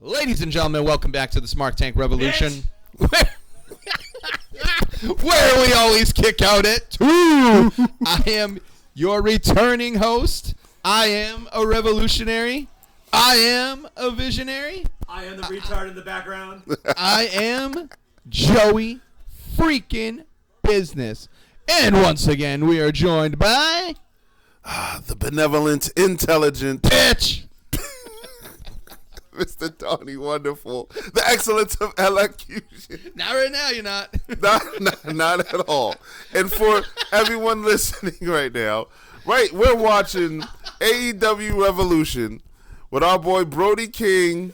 Ladies and gentlemen, welcome back to the Smart Tank Revolution. Where we always kick out at 2. I am your returning host. I am a revolutionary. I am a visionary. I am the retard in the background. I am Joey freaking Business. And once again, we are joined by... the benevolent, intelligent... Bitch! Mr. Tony Wonderful. The excellence of elocution. Not right now, you're not. Not at all. And for everyone listening right now, we're watching AEW Revolution with our boy Brody King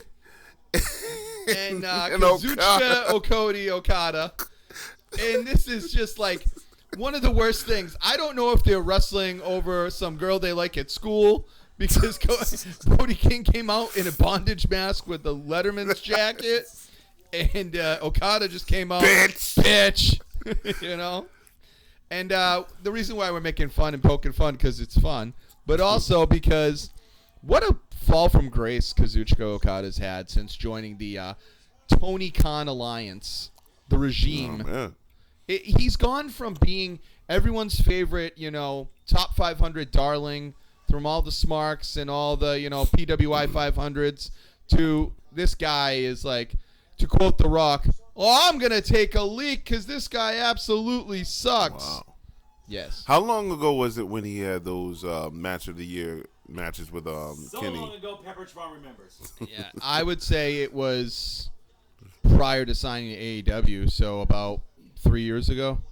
and Kazuchika Okada. And this is just like one of the worst things. I don't know if they're wrestling over some girl they like at school, because Brody King came out in a bondage mask with the Letterman's jacket, and Okada just came out, bitch, you know. And the reason why we're making fun and poking fun because it's fun, but also because what a fall from grace Kazuchika Okada's had since joining the Tony Khan Alliance, the regime. Oh, He's gone from being everyone's favorite, top 500 darling from all the smarks and all the, PWI 500s to this guy is like, to quote The Rock, I'm going to take a leak because this guy absolutely sucks. Wow. Yes. How long ago was it when he had those match of the year matches with So Kenny? long ago, Pepperidge remembers. Yeah, I would say it was prior to signing to AEW, so about 3 years ago.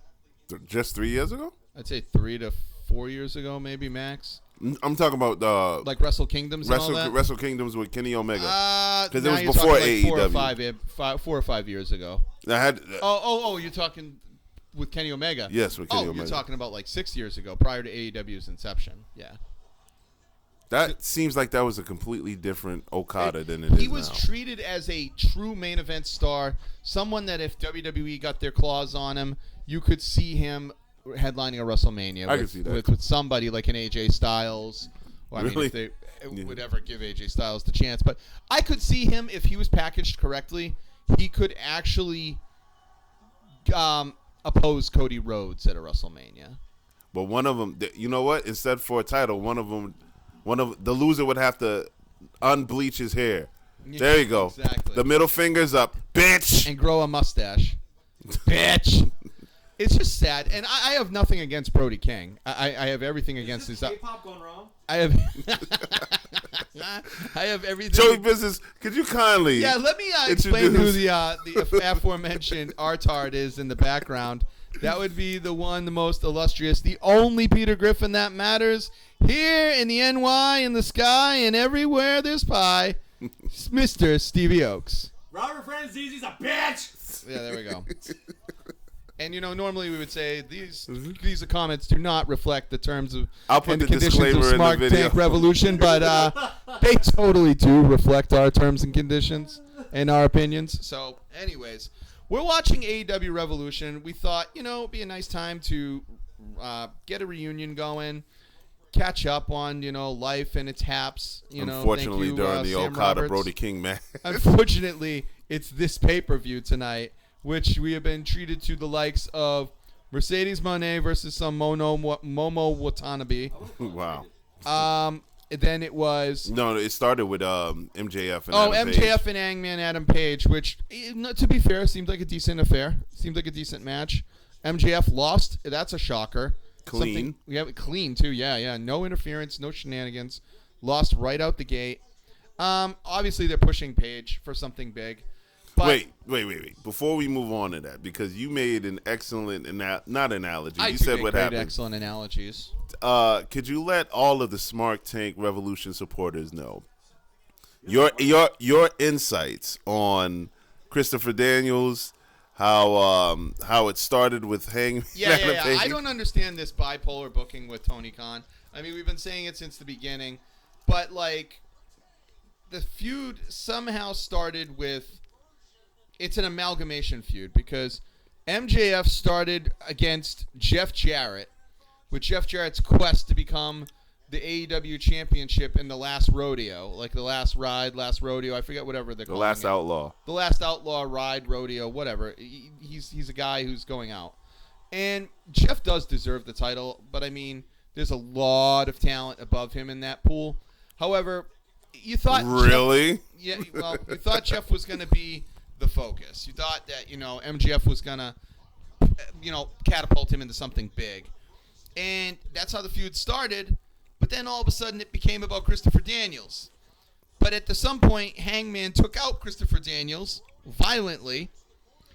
Just 3 years ago? I'd say 3 to 4 years ago, maybe max. I'm talking about like Wrestle Kingdoms and all that? Wrestle Kingdoms with Kenny Omega. Because it was you're before talking like AEW. 4 or 5 years ago. I had. You're talking with Kenny Omega. Yes, with Kenny Omega. You're talking about like 6 years ago, prior to AEW's inception. Yeah. That seems like that was a completely different Okada than it is now. He was treated as a true main event star, someone that if WWE got their claws on him, you could see him headlining a WrestleMania. I can see that. With somebody like an AJ Styles. Well, I mean, if they would ever give AJ Styles the chance. But I could see him, if he was packaged correctly, he could actually oppose Cody Rhodes at a WrestleMania. But one of them, you know what? Instead for a title, one of the loser would have to unbleach his hair. Yeah, there you go. Exactly. The middle finger's up, bitch. And grow a mustache. Bitch. It's just sad, and I have nothing against Brody King. I have everything against his. K-pop going wrong? I have everything. Joey Business, could you kindly? Yeah, let me explain who the aforementioned Artard is in the background. That would be the most illustrious, the only Peter Griffin that matters here in the NY, in the sky, and everywhere there's pie. Mr. Stevie Oaks. Robert Franzisi's a bitch. Yeah, there we go. And, normally we would say these comments do not reflect the terms of and the conditions of Smart Tank Revolution, but they totally do reflect our terms and conditions and our opinions. So, anyways, we're watching AEW Revolution. We thought, it'd be a nice time to get a reunion going, catch up on, life and its haps. Unfortunately, during the Okada-Brody King match. Unfortunately, it's this pay-per-view tonight, which we have been treated to the likes of Mercedes Moné versus some Momo Watanabe. Wow. Then it was... No, it started with MJF and Adam Page. MJF and Hangman Adam Page, which, to be fair, seemed like a decent affair. Seemed like a decent match. MJF lost. That's a shocker. Clean. Clean, too. Yeah. No interference, no shenanigans. Lost right out the gate. Obviously, they're pushing Page for something big. But Wait. Before we move on to that, because you made an excellent, not analogy. You said what happened. Excellent analogies. Could you let all of the Smart Tank Revolution supporters know your insights on Christopher Daniels, how it started with Hangman? Yeah. I don't understand this bipolar booking with Tony Khan. I mean, we've been saying it since the beginning, but like the feud somehow started with. It's an amalgamation feud because MJF started against Jeff Jarrett with Jeff Jarrett's quest to become the AEW championship in the last rodeo, like the last ride, last rodeo. I forget whatever they're calling it. The last outlaw ride rodeo, whatever. He's a guy who's going out. And Jeff does deserve the title, but I mean, there's a lot of talent above him in that pool. However, you thought really? You thought Jeff was going to be the focus. You thought that, MJF was going to, catapult him into something big. And that's how the feud started. But then all of a sudden it became about Christopher Daniels. But at some point, Hangman took out Christopher Daniels violently.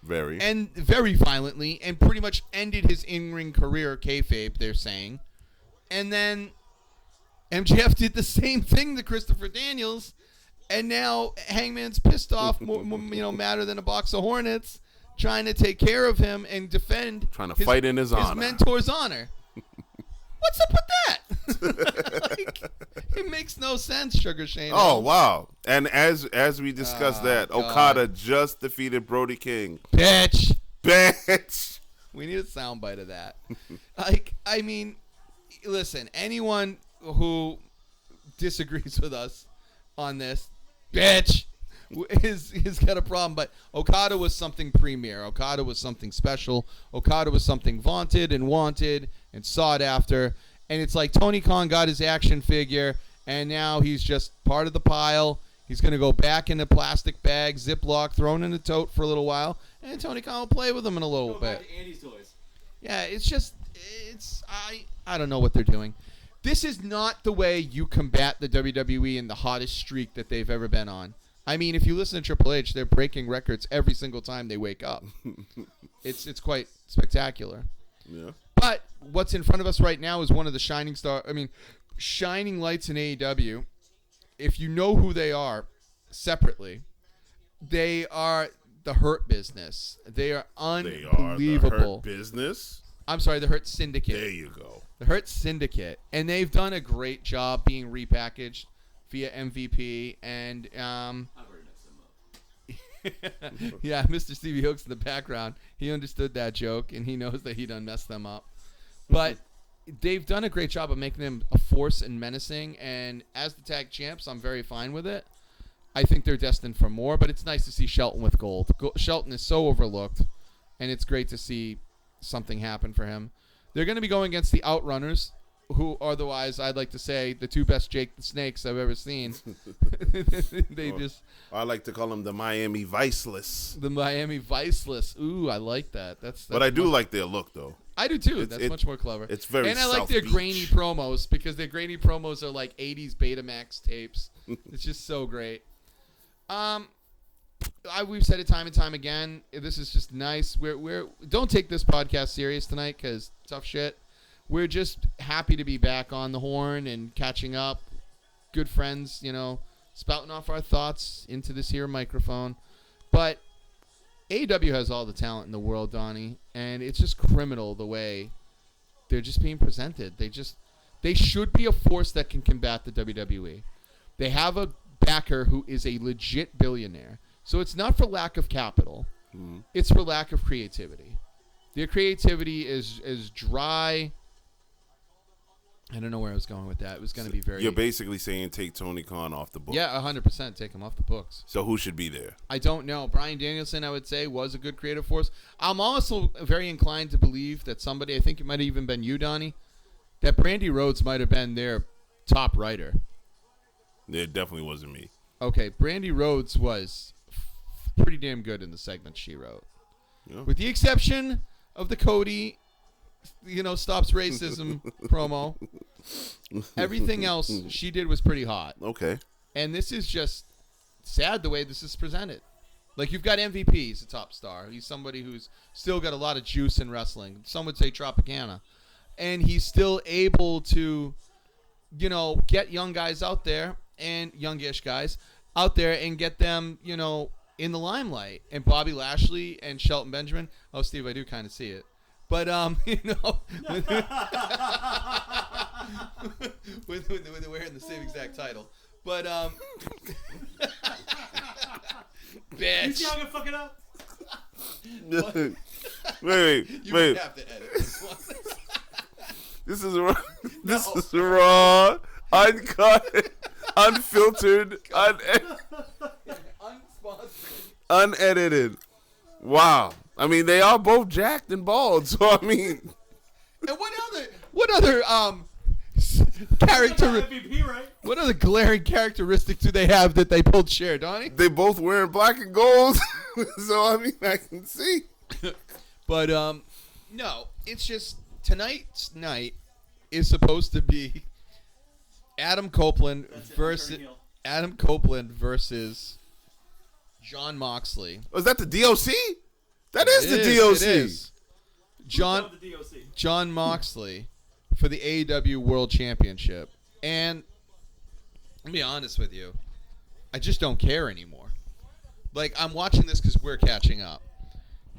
Very violently, and pretty much ended his in-ring career, kayfabe, they're saying. And then MJF did the same thing to Christopher Daniels, and now Hangman's pissed off, madder than a box of hornets, trying to take care of him and defend, fight in his honor, his mentor's honor. What's up with that? It makes no sense, Sugar Shane. Oh, wow. And as we discussed Okada just defeated Brody King. Bitch. We need a soundbite of that. Listen, anyone who disagrees with us on this, bitch, is got a problem. But Okada was something premier. Okada was something special. Okada was something vaunted and wanted and sought after. And it's like Tony Khan got his action figure, and now he's just part of the pile. He's going to go back in a plastic bag, Ziploc, thrown in a tote for a little while, and Tony Khan will play with him in a little bit. Back to Andy's toys. Yeah, I don't know what they're doing. This is not the way you combat the WWE in the hottest streak that they've ever been on. I mean, if you listen to Triple H, they're breaking records every single time they wake up. It's quite spectacular. Yeah. But what's in front of us right now is one of the shining lights in AEW. If you know who they are separately, they are the Hurt Business. They are unbelievable. They are the Hurt Business? I'm sorry, the Hurt Syndicate. There you go. The Hurt Syndicate. And they've done a great job being repackaged via MVP. And I've already messed them up. yeah, Mr. Stevie Hooks in the background. He understood that joke, and he knows that he done messed them up. But they've done a great job of making them a force and menacing. And as the tag champs, I'm very fine with it. I think they're destined for more, but it's nice to see Shelton with gold. Shelton is so overlooked, and it's great to see something happen for him. They're going to be going against the Outrunners, who otherwise I'd like to say the two best Jake the Snakes I've ever seen. I like to call them the Miami Viceless. The Miami Viceless. Ooh, I like that. But I do like their look, though. I do too. That's much more clever. It's very And I like their grainy promos, because their grainy promos are like 80s Betamax tapes. It's just so great. We've said it time and time again. This is just nice. We're don't take this podcast serious tonight, because tough shit. We're just happy to be back on the horn and catching up. Good friends, spouting off our thoughts into this here microphone. But AEW has all the talent in the world, Donnie, and it's just criminal the way they're just being presented. They should be a force that can combat the WWE. They have a backer who is a legit billionaire. So it's not for lack of capital. Mm-hmm. It's for lack of creativity. Their creativity is dry. I don't know where I was going with that. It was going to be very... You're basically saying take Tony Khan off the books. Yeah, 100%. Take him off the books. So who should be there? I don't know. Bryan Danielson, I would say, was a good creative force. I'm also very inclined to believe that somebody, I think it might have even been you, Donnie, that Brandy Rhodes might have been their top writer. It definitely wasn't me. Okay, Brandy Rhodes was pretty damn good in the segment she wrote. Yeah. With the exception of the Cody... stops racism promo. Everything else she did was pretty hot. Okay. And this is just sad the way this is presented. Like, you've got MVP, he's a top star. He's somebody who's still got a lot of juice in wrestling. Some would say Tropicana. And he's still able to, get young guys out there, and youngish guys out there, and get them, in the limelight. And Bobby Lashley and Shelton Benjamin. Oh, Steve, I do kind of see it. But, when they're wearing the same exact title. But, bitch. You see how I'm going to fuck it up? wait. You have to edit this one. This is This is raw, uncut, unfiltered, unedited. Wow. I mean, they are both jacked and bald, so I mean. And what other character? MVP, right? What other glaring characteristic do they have that they both share, Donnie? They both wearing black and gold, so I mean, I can see. But no, it's just tonight's night is supposed to be Adam Copeland versus John Moxley. Oh, is that the DOC? That is the DOC. It is. John Moxley for the AEW World Championship. And I'll be honest with you, I just don't care anymore. Like, I'm watching this because we're catching up.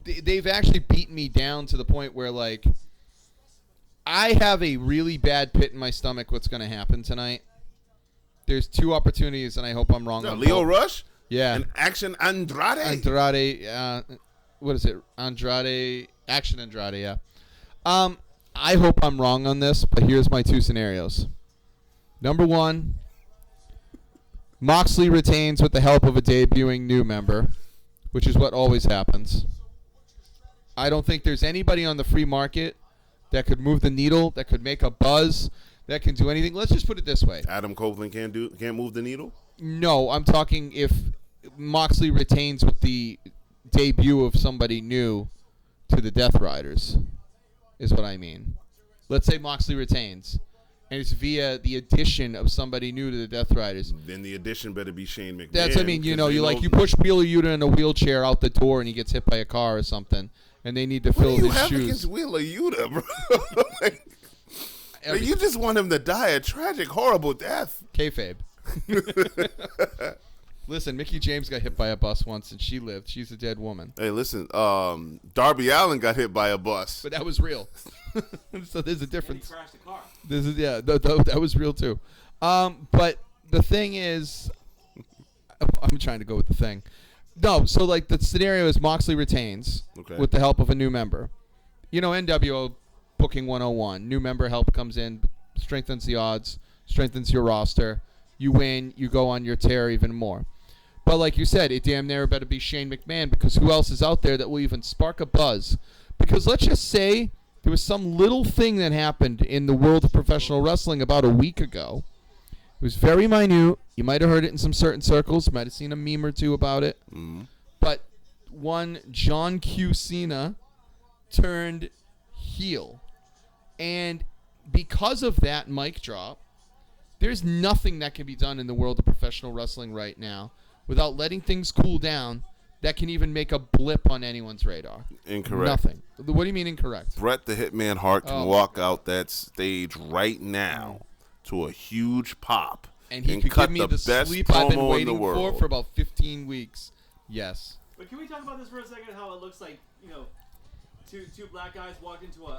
They've actually beaten me down to the point where, like, I have a really bad pit in my stomach what's going to happen tonight. There's two opportunities, and I hope I'm wrong on Leo both. Rush? Yeah. And Action Andrade? What is it? Action Andrade, yeah. I hope I'm wrong on this, but here's my two scenarios. Number one, Moxley retains with the help of a debuting new member, which is what always happens. I don't think there's anybody on the free market that could move the needle, that could make a buzz, that can do anything. Let's just put it this way. Adam Copeland can't move the needle? No, I'm talking if Moxley retains with the debut of somebody new to the Death Riders, is what I mean. Let's say Moxley retains, and it's via the addition of somebody new to the Death Riders. Then the addition better be Shane McMahon. That's what I mean. You know, you push Wheeler Yuta in a wheelchair out the door, and he gets hit by a car or something, and they need to fill his shoes. What do you have against Wheeler Yuta, bro? Like, you just want him to die a tragic, horrible death. Kayfabe. Listen, Mickie James got hit by a bus once, and she lived. She's a dead woman. Hey, listen, Darby Allin got hit by a bus. But that was real. So there's a difference. He crashed the car. That was real too. But the thing is, I'm trying to go with the thing. No, so like the scenario is Moxley retains with the help of a new member. You know, NWO booking 101. New member help comes in, strengthens the odds, strengthens your roster. You win, you go on your tear even more. But like you said, it damn near better be Shane McMahon, because who else is out there that will even spark a buzz? Because let's just say there was some little thing that happened in the world of professional wrestling about a week ago. It was very minute. You might have heard it in some certain circles. You might have seen a meme or two about it. Mm-hmm. But one John Q. Cena turned heel. And because of that mic drop, there's nothing that can be done in the world of professional wrestling right now without letting things cool down that can even make a blip on anyone's radar. Incorrect. Nothing. What do you mean incorrect? Bret the Hitman Hart can walk out that stage right now to a huge pop. And he could cut give me the the best sleep I've been promo in waiting the world. for about 15 weeks. Yes. But can we talk about this for a second? How it looks like, you know, two black guys walked into an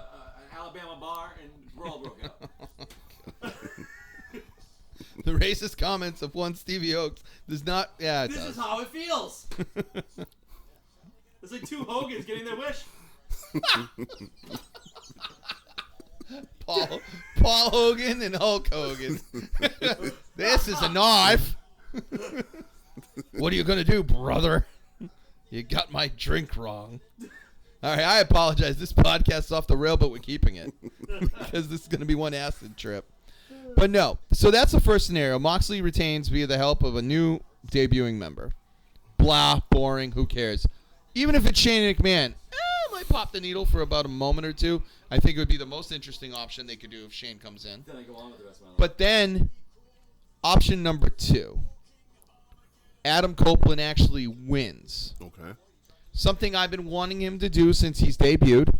Alabama bar and brawl broke out. The racist comments of one Stevie Oaks does not. Yeah, this is how it feels. It's like two Hogans getting their wish. Paul Hogan and Hulk Hogan. This is a knife. What are you gonna do, brother? You got my drink wrong. All right, I apologize. This podcast's off the rail, but we're keeping it because this is gonna be one acid trip. But no, so that's the first scenario. Moxley retains via the help of a new debuting member. Blah, boring, who cares? Even if it's Shane McMahon, might pop the needle for about a moment or two. I think it would be the most interesting option they could do if Shane comes in. Then I go on with the rest of my life. But then, option number 2, Adam Copeland actually wins. Okay. Something I've been wanting him to do since he's debuted.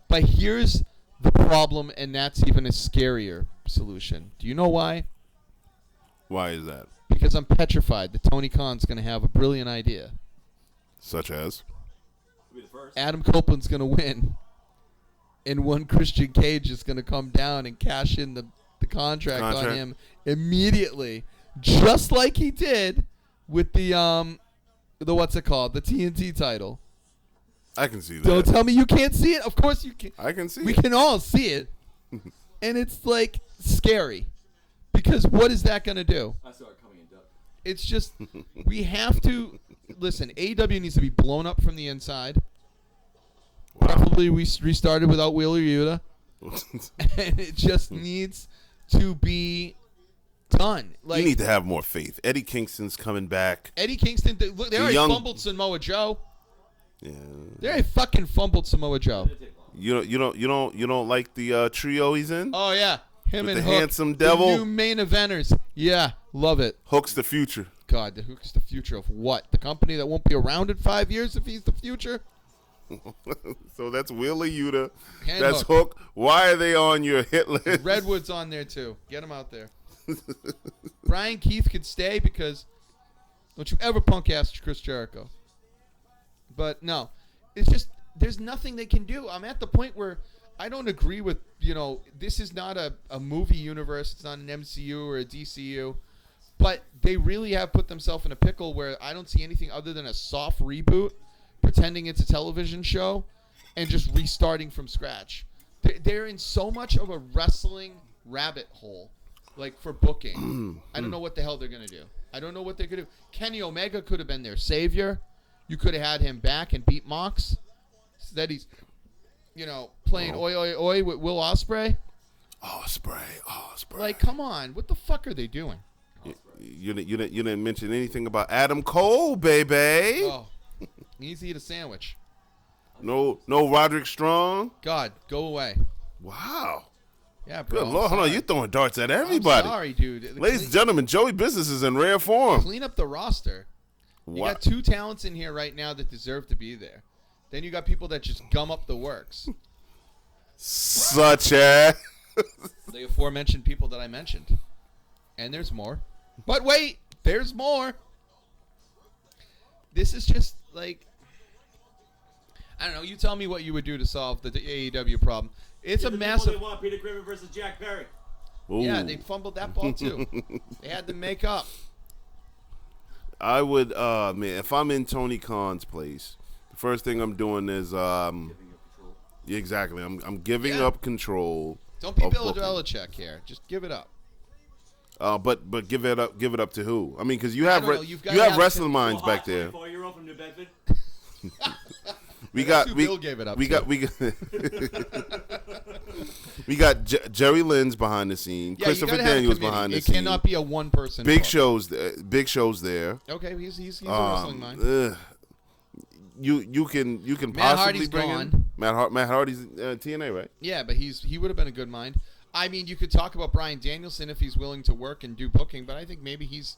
But here's the problem, and that's even a scarier solution. Do you know why? Why is that? Because I'm petrified that Tony Khan's going to have a brilliant idea. Such as? Be the first. Adam Copeland's going to win. And one Christian Cage is going to come down and cash in the contract on him immediately. Just like he did with the what's it called? The TNT title. I can see that. Don't tell me you can't see it. Of course you can. I can see We it. can all see it. And it's like scary because what is that going to do? I saw it coming in, Doug. It's just we have to listen. AEW needs to be blown up from the inside. Preferably we restarted without Wheeler Yuta, and it just needs to be done. Like, you need to have more faith. Eddie Kingston's coming back. Eddie Kingston, look, they already fumbled Samoa Joe. Yeah. They already fucking fumbled Samoa Joe. You don't like the trio he's in? Oh yeah, him With and the Hook, handsome devil? the new main eventers. Yeah, love it. Hook's the future. God, the Hook's the future of what? The company that won't be around in 5 years if he's the future? So that's Wheeler Yuta. And That's Hook. Why are they on your hit list? Redwood's on there too. Get him out there. Brian Keith could stay because don't you ever punk ass Chris Jericho. But no, it's just there's nothing they can do. I'm at the point where I don't agree with, this is not a movie universe. It's not an MCU or a DCU. But they really have put themselves in a pickle where I don't see anything other than a soft reboot, pretending it's a television show, and just restarting from scratch. They're in so much of a wrestling rabbit hole, like for booking. I don't know what the hell they're going to do. I don't know what they're going to do. Kenny Omega could have been their savior. You could have had him back and beat Mox. So that he's, playing oi oi oi with Will Ospreay. Ospreay. Like, come on. What the fuck are they doing? You didn't mention anything about Adam Cole, baby. Oh, he needs to eat a sandwich. No Roderick Strong. God, go away. Wow. Yeah, bro. Good Lord, hold on. You're throwing darts at everybody. I'm sorry, dude. Ladies and gentlemen, Joey Business is in rare form. Clean up the roster. You got two talents in here right now that deserve to be there. Then you got people that just gum up the works. Such as? The aforementioned people that I mentioned. And there's more. But wait, there's more. This is just like, I don't know. You tell me what you would do to solve the AEW problem. It's a massive. They want Peter Griffin versus Jack Perry. Ooh. Yeah, they fumbled that ball too. They had to make up. I would, man, if I'm in Tony Khan's place, the first thing I'm doing is, exactly, I'm giving up control. Don't be Bill Belichick here. Just give it up. But give it up to who? I mean, because you have wrestling minds back there. 4-year-old from New Bedford. We got Jerry Lynn's behind the scene. Yeah, Christopher Daniels behind the scene. It cannot be a one person. Big Show's there. Okay, he's a wrestling mind. You can Matt possibly Hardy's bring gone. in Matt Hardy's TNA, right? Yeah, but he would have been a good mind. I mean, you could talk about Bryan Danielson if he's willing to work and do booking, but I think maybe he's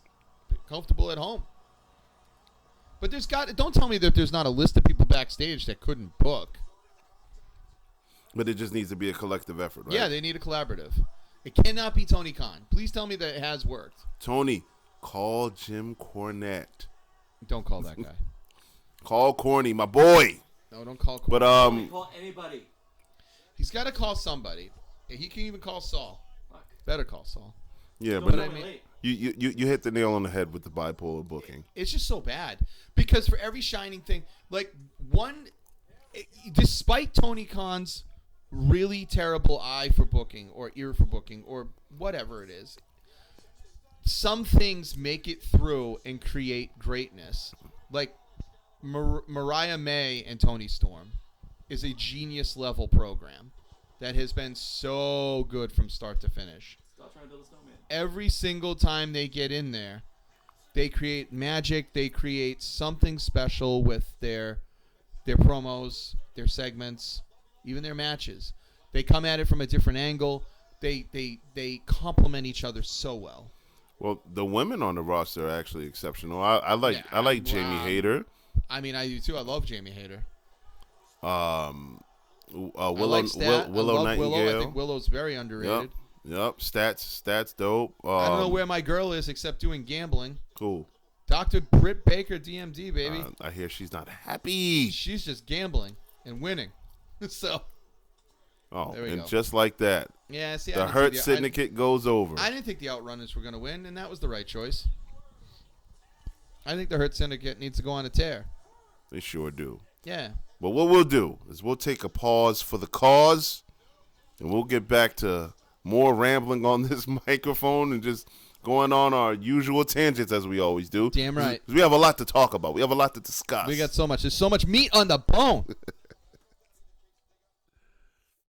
comfortable at home. But don't tell me that there's not a list of people backstage that couldn't book. But it just needs to be a collective effort, right? Yeah, they need a collaborative. It cannot be Tony Khan. Please tell me that it has worked. Tony, call Jim Cornette. Don't call that guy. Call Corny, my boy. No, don't call Cornette. But Call anybody. He's got to call somebody. He can even call Saul. Fuck. Better call Saul. Yeah, Don't but know I it mean- late. you hit the nail on the head with the bipolar booking. It's just so bad because for every shining thing, despite Tony Khan's really terrible eye for booking or ear for booking or whatever it is, some things make it through and create greatness. Like Mariah May and Tony Storm is a genius level program that has been so good from start to finish. Stop trying to build a snowman. Every single time they get in there, they create magic. They create something special with their promos, their segments, even their matches. They come at it from a different angle. They complement each other so well. Well, the women on the roster are actually exceptional. I like Jamie Hayter. I mean, I do too. I love Jamie Hayter. Willow Nightingale. I think Willow's very underrated. Yep. Stats dope. I don't know where my girl is except doing gambling. Cool. Dr. Britt Baker, DMD, baby. I hear she's not happy. She's just gambling and winning. So. Oh, there we and go. just like that, yeah. See, the Hurt Syndicate goes over. I didn't think the Outrunners were going to win, and that was the right choice. I think the Hurt Syndicate needs to go on a tear. They sure do. Yeah. But what we'll do is we'll take a pause for the cause, and we'll get back to more rambling on this microphone and just going on our usual tangents as we always do. Damn right. We have a lot to talk about. We have a lot to discuss. We got so much. There's so much meat on the bone.